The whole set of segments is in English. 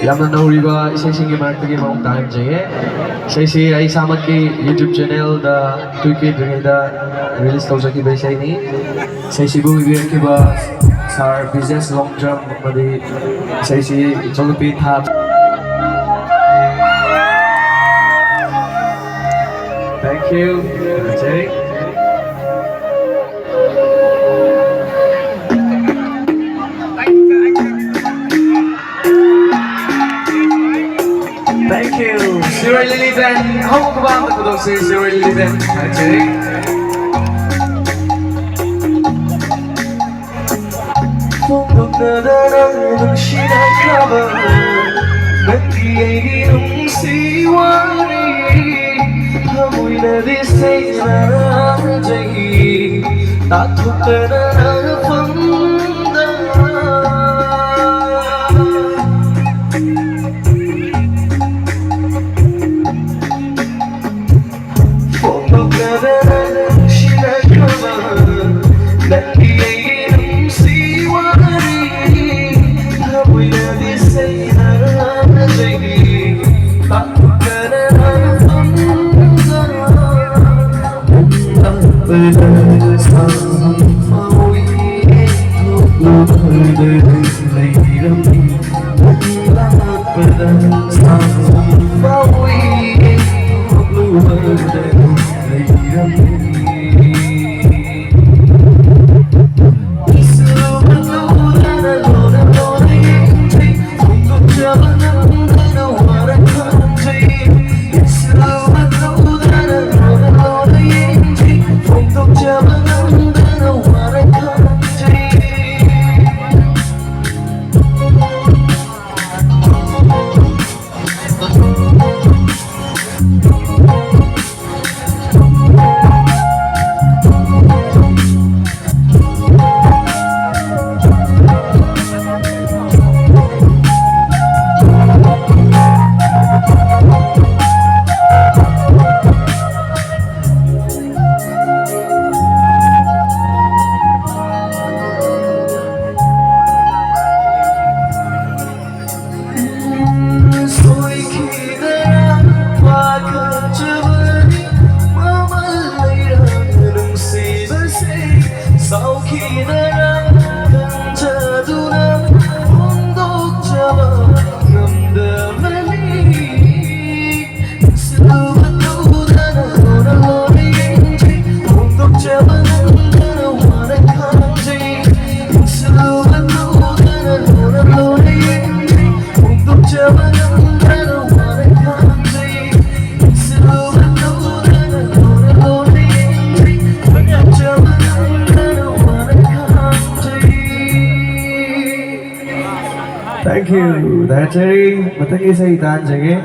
Yamna Nauriba, Isaisingi Martagi Mount Time Jay. Saisi ay samat ki YouTube channel da Tuiki Dreda release tau saki besay ni. Saisi bu bibir ki ba sar business long term madi saisi jolupi thap. Thank you, Jay. Thank you. Siroi Lilitan. Hong Kong ko daw si Siroi Lilitan. Actually. Kung nadarang ng sinagkaba nagkiyay siwari hamoy na disay na jay tatot na napanda Kung nadarang sinagkaba nagkiyay siwari hamoy na disay na jay tatot na Thank you. Dari matagi sa itan jage.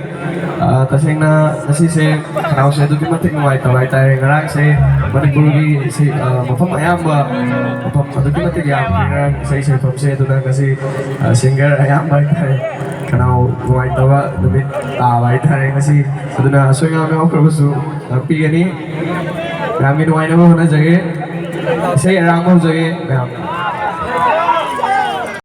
Tasing na nasise kanao sa ito matik na white tayo ngarang sa manibulugi sa mapam ba mapam ito matik yam ngarang sa isa pam sa ito na kasi singer ayam ba tayo kanao white ba damit white tayo kasi ito na so nga may ako so pigani kami nuway na mo na jage sa arang mo jage